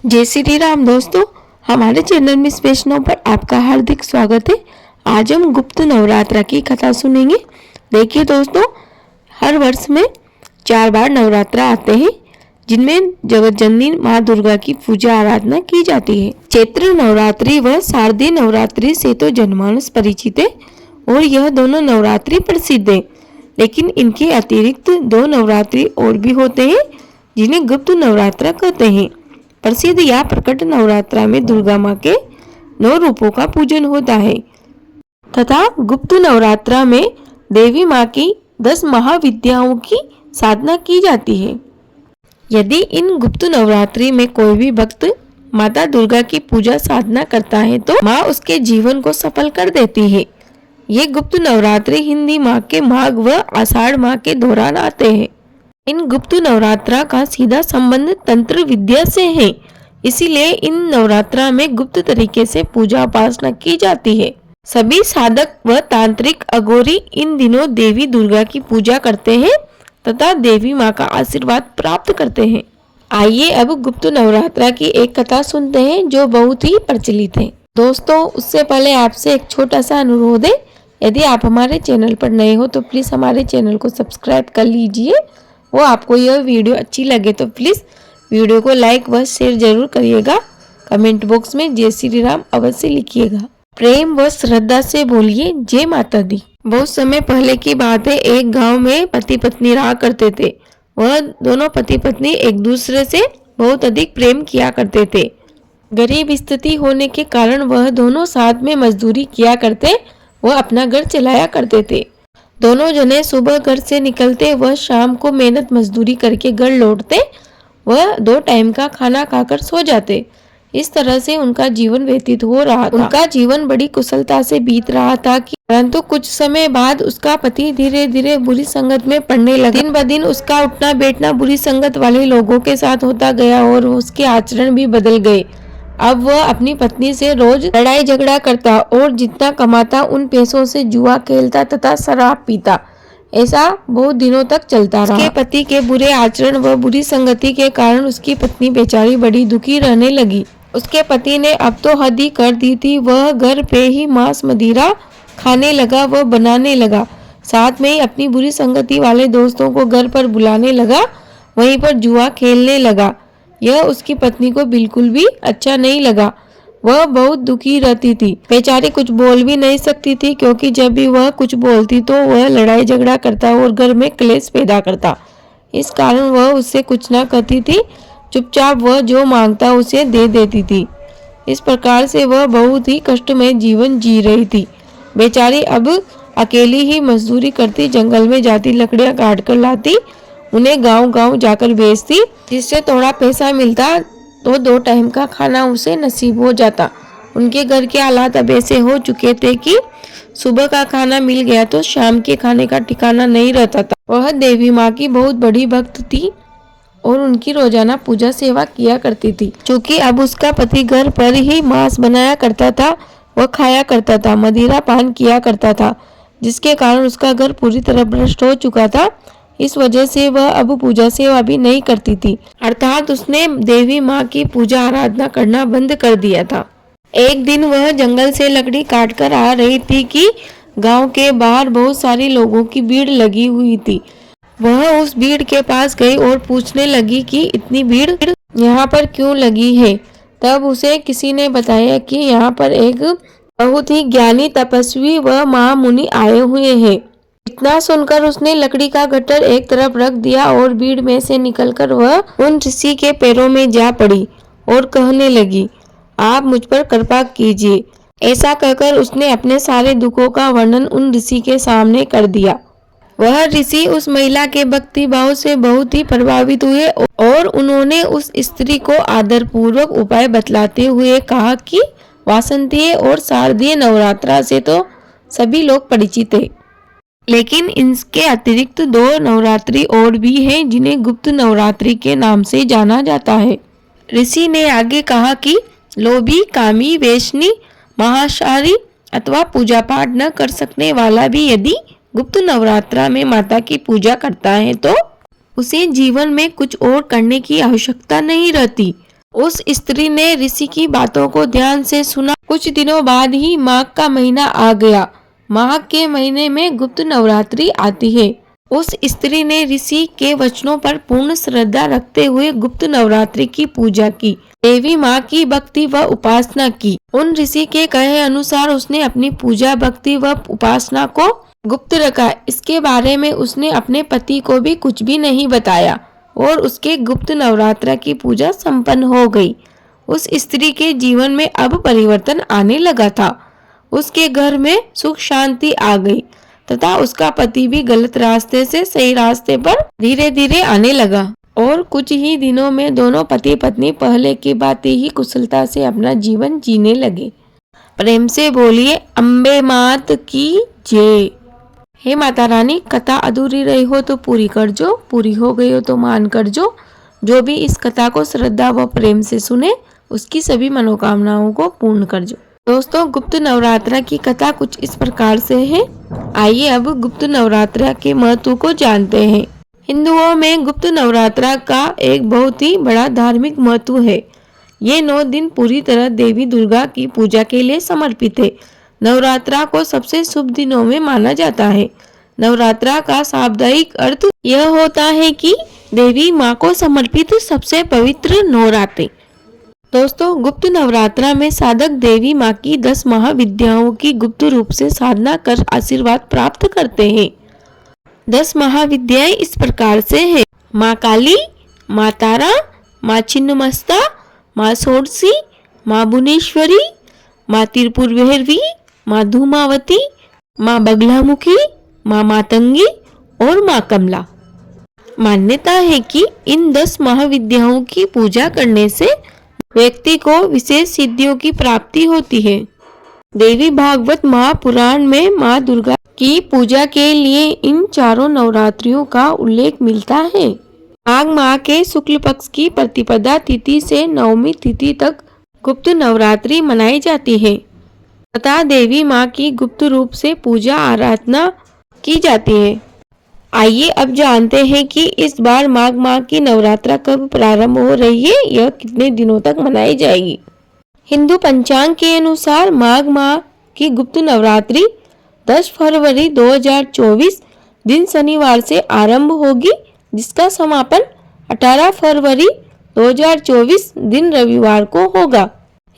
जय श्री राम दोस्तों, हमारे चैनल में वैष्णव पर आपका हार्दिक स्वागत है। आज हम गुप्त नवरात्रा की कथा सुनेंगे। देखिए दोस्तों, हर वर्ष में 4 बार नवरात्रा आते हैं जिनमें जगत जननी माँ दुर्गा की पूजा आराधना की जाती है। चैत्र नवरात्रि व शारदीय नवरात्रि से तो जनमानस परिचित है और यह दोनों नवरात्रि प्रसिद्ध है। लेकिन इनके अतिरिक्त 2 नवरात्रि और भी होते हैं जिन्हें गुप्त नवरात्रा कहते हैं। प्रसिद्ध या प्रकट नवरात्रा में दुर्गा माँ के 9 रूपों का पूजन होता है तथा गुप्त नवरात्रा में देवी माँ की 10 महाविद्याओं की साधना की जाती है। यदि इन गुप्त नवरात्रि में कोई भी भक्त माता दुर्गा की पूजा साधना करता है तो माँ उसके जीवन को सफल कर देती है। ये गुप्त नवरात्रि हिंदी माह के माघ व आषाढ़ माह के दौरान आते हैं। इन गुप्त नवरात्रा का सीधा संबंध तंत्र विद्या से है, इसीलिए इन नवरात्रा में गुप्त तरीके से पूजा उपासना की जाती है। सभी साधक व तांत्रिक अघोरी इन दिनों देवी दुर्गा की पूजा करते हैं तथा देवी माँ का आशीर्वाद प्राप्त करते हैं। आइए अब गुप्त नवरात्रा की एक कथा सुनते हैं जो बहुत ही प्रचलित है। दोस्तों, उससे पहले आपसे एक छोटा सा अनुरोध है। यदि आप हमारे चैनल पर नए हो तो प्लीज हमारे चैनल को सब्सक्राइब कर लीजिए। वो आपको यह वीडियो अच्छी लगे तो प्लीज़ वीडियो को लाइक व शेयर जरूर करिएगा। कमेंट बॉक्स में जय श्री राम अवश्य लिखिएगा। प्रेम व श्रद्धा से बोलिए जय माता दी। बहुत समय पहले की बात है। एक गांव में पति पत्नी रहा करते थे। वह दोनों पति पत्नी एक दूसरे से बहुत अधिक प्रेम किया करते थे। गरीब स्थिति होने के कारण वह दोनों साथ में मजदूरी किया करते। वह अपना घर चलाया करते थे। दोनों जने सुबह घर से निकलते व शाम को मेहनत मजदूरी करके घर लौटते। वह 2 टाइम का खाना खाकर सो जाते। इस तरह से उनका जीवन व्यतीत हो रहा था। उनका जीवन बड़ी कुशलता से बीत रहा था कि परंतु कुछ समय बाद उसका पति धीरे धीरे बुरी संगत में पड़ने लगा। दिन ब दिन उसका उठना बैठना बुरी संगत वाले लोगों के साथ होता गया और उसके आचरण भी बदल गए। अब वह अपनी पत्नी से रोज लड़ाई झगड़ा करता और जितना कमाता उन पैसों से जुआ खेलता तथा शराब पीता। ऐसा बहुत दिनों तक चलता रहा। उसके पति के बुरे आचरण व बुरी संगति के कारण उसकी पत्नी बेचारी बड़ी दुखी रहने लगी। उसके पति ने अब तो हद ही कर दी थी। वह घर पे ही मांस मदिरा खाने लगा व बनाने लगा। साथ में ही अपनी बुरी संगति वाले दोस्तों को घर पर बुलाने लगा। वहीं पर जुआ खेलने लगा। यह उसकी पत्नी को बिल्कुल भी अच्छा नहीं लगा। वह बहुत दुखी रहती थी। बेचारी कुछ बोल भी नहीं सकती थी क्योंकि जब भी वह कुछ बोलती तो वह लड़ाई झगड़ा करता और घर में क्लेश पैदा करता। इस कारण वह उससे कुछ ना कहती थी। चुपचाप वह जो मांगता उसे दे देती थी। इस प्रकार से वह बहुत ही कष्टमय जीवन जी रही थी। बेचारी अब अकेली ही मजदूरी करती, जंगल में जाती, लकड़ियां काट कर लाती, उन्हें गांव-गांव जाकर बेचती, जिससे थोड़ा पैसा मिलता तो 2 टाइम का खाना उसे नसीब हो जाता। उनके घर के हालात अब ऐसे हो चुके थे कि सुबह का खाना मिल गया तो शाम के खाने का ठिकाना नहीं रहता था। वह देवी माँ की बहुत बड़ी भक्त थी और उनकी रोजाना पूजा सेवा किया करती थी। क्योंकि अब उसका पति घर पर ही मांस बनाया करता था, वह खाया करता था, मदिरा पान किया करता था, जिसके कारण उसका घर पूरी तरह भ्रष्ट हो चुका था। इस वजह से वह अब पूजा सेवा भी नहीं करती थी, अर्थात उसने देवी माँ की पूजा आराधना करना बंद कर दिया था। एक दिन वह जंगल से लकड़ी काट कर आ रही थी कि गांव के बाहर बहुत सारे लोगों की भीड़ लगी हुई थी। वह उस भीड़ के पास गई और पूछने लगी कि इतनी भीड़ यहाँ पर क्यों लगी है। तब उसे किसी ने बताया कि यहाँ पर एक बहुत ही ज्ञानी तपस्वी व महामुनि आए हुए हैं। इतना सुनकर उसने लकड़ी का गट्टर एक तरफ रख दिया और भीड़ में से निकलकर वह उन ऋषि के पैरों में जा पड़ी और कहने लगी, आप मुझ पर कृपा कीजिए। ऐसा कहकर उसने अपने सारे दुखों का वर्णन उन ऋषि के सामने कर दिया। वह ऋषि उस महिला के भक्ति भाव से बहुत ही प्रभावित हुए और उन्होंने उस स्त्री को आदर पूर्वक उपाय बतलाते हुए कहा कि वासंतीय और शारदीय नवरात्रा से तो सभी लोग परिचित है, लेकिन इनके अतिरिक्त 2 नवरात्रि और भी हैं जिन्हें गुप्त नवरात्रि के नाम से जाना जाता है। ऋषि ने आगे कहा कि लोभी, कामी, वेश्नी, महाशारी अथवा पूजा पाठ न कर सकने वाला भी यदि गुप्त नवरात्रा में माता की पूजा करता है तो उसे जीवन में कुछ और करने की आवश्यकता नहीं रहती। उस स्त्री ने ऋषि की बातों को ध्यान से सुना। कुछ दिनों बाद ही माघ का महीना आ गया। माघ के महीने में गुप्त नवरात्रि आती है। उस स्त्री ने ऋषि के वचनों पर पूर्ण श्रद्धा रखते हुए गुप्त नवरात्रि की पूजा की। देवी माँ की भक्ति व उपासना की। उन ऋषि के कहे अनुसार उसने अपनी पूजा भक्ति व उपासना को गुप्त रखा। इसके बारे में उसने अपने पति को भी कुछ भी नहीं बताया और उसके गुप्त नवरात्र की पूजा संपन्न हो गई। उस स्त्री के जीवन में अब परिवर्तन आने लगा था। उसके घर में सुख शांति आ गई तथा उसका पति भी गलत रास्ते से सही रास्ते पर धीरे धीरे आने लगा और कुछ ही दिनों में दोनों पति पत्नी पहले की बातें ही कुशलता से अपना जीवन जीने लगे। प्रेम से बोलिए अम्बे मात की जय। हे माता रानी, कथा अधूरी रही हो तो पूरी कर जो, पूरी हो गई हो तो मान कर जो। जो भी इस कथा को श्रद्धा व प्रेम से सुने उसकी सभी मनोकामनाओं को पूर्ण कर जो। दोस्तों, गुप्त नवरात्र की कथा कुछ इस प्रकार से है। आइए अब गुप्त नवरात्र के महत्व को जानते हैं। हिंदुओं में गुप्त नवरात्र का एक बहुत ही बड़ा धार्मिक महत्व है। ये 9 दिन पूरी तरह देवी दुर्गा की पूजा के लिए समर्पित है। नवरात्रा को सबसे शुभ दिनों में माना जाता है। नवरात्रा का शाब्दिक अर्थ यह होता है कि देवी माँ को समर्पित सबसे पवित्र नवरात्रि। दोस्तों, गुप्त नवरात्रा में साधक देवी माँ की 10 महाविद्याओं की गुप्त रूप से साधना कर आशीर्वाद प्राप्त करते हैं। 10 महाविद्याएं इस प्रकार से हैं। माँ काली, माँ तारा, माँ छिन्नमस्ता, माँ षोडशी, माँ भुवनेश्वरी, माँ त्रिपुर भैरवी, माँ धूमावती, माँ बगलामुखी, माँ मातंगी और माँ कमला। मान्यता है कि इन 10 महाविद्याओं की पूजा करने से व्यक्ति को विशेष सिद्धियों की प्राप्ति होती है। देवी भागवत महापुराण में माँ दुर्गा की पूजा के लिए इन चारों नवरात्रियों का उल्लेख मिलता है। माघ माह के शुक्ल पक्ष की प्रतिपदा तिथि से नवमी तिथि तक गुप्त नवरात्रि मनाई जाती है तथा देवी माँ की गुप्त रूप से पूजा आराधना की जाती है। आइए अब जानते हैं कि इस बार माघ माह की नवरात्रा कब प्रारंभ हो रही है, यह कितने दिनों तक मनाई जाएगी। हिंदू पंचांग के अनुसार माघ माह की गुप्त नवरात्रि 10 फरवरी 2024 दिन शनिवार से आरंभ होगी, जिसका समापन 18 फरवरी 2024 दिन रविवार को होगा।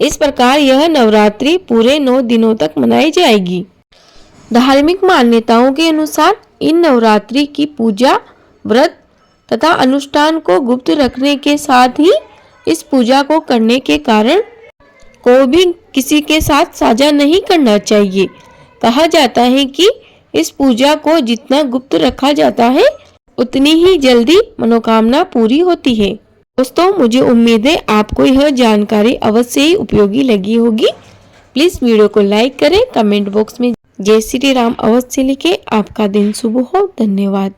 इस प्रकार यह नवरात्रि पूरे 9 दिनों तक मनाई जाएगी। धार्मिक मान्यताओं के अनुसार इन नवरात्रि की पूजा, व्रत तथा अनुष्ठान को गुप्त रखने के साथ ही इस पूजा को करने के कारण को भी किसी के साथ साझा नहीं करना चाहिए। कहा जाता है कि इस पूजा को जितना गुप्त रखा जाता है उतनी ही जल्दी मनोकामना पूरी होती है। दोस्तों, मुझे उम्मीद है आपको यह जानकारी अवश्य ही उपयोगी लगी होगी। प्लीज वीडियो को लाइक करें, कमेंट बॉक्स में जय श्री राम अवश्य लिखें। आपका दिन शुभ हो। धन्यवाद।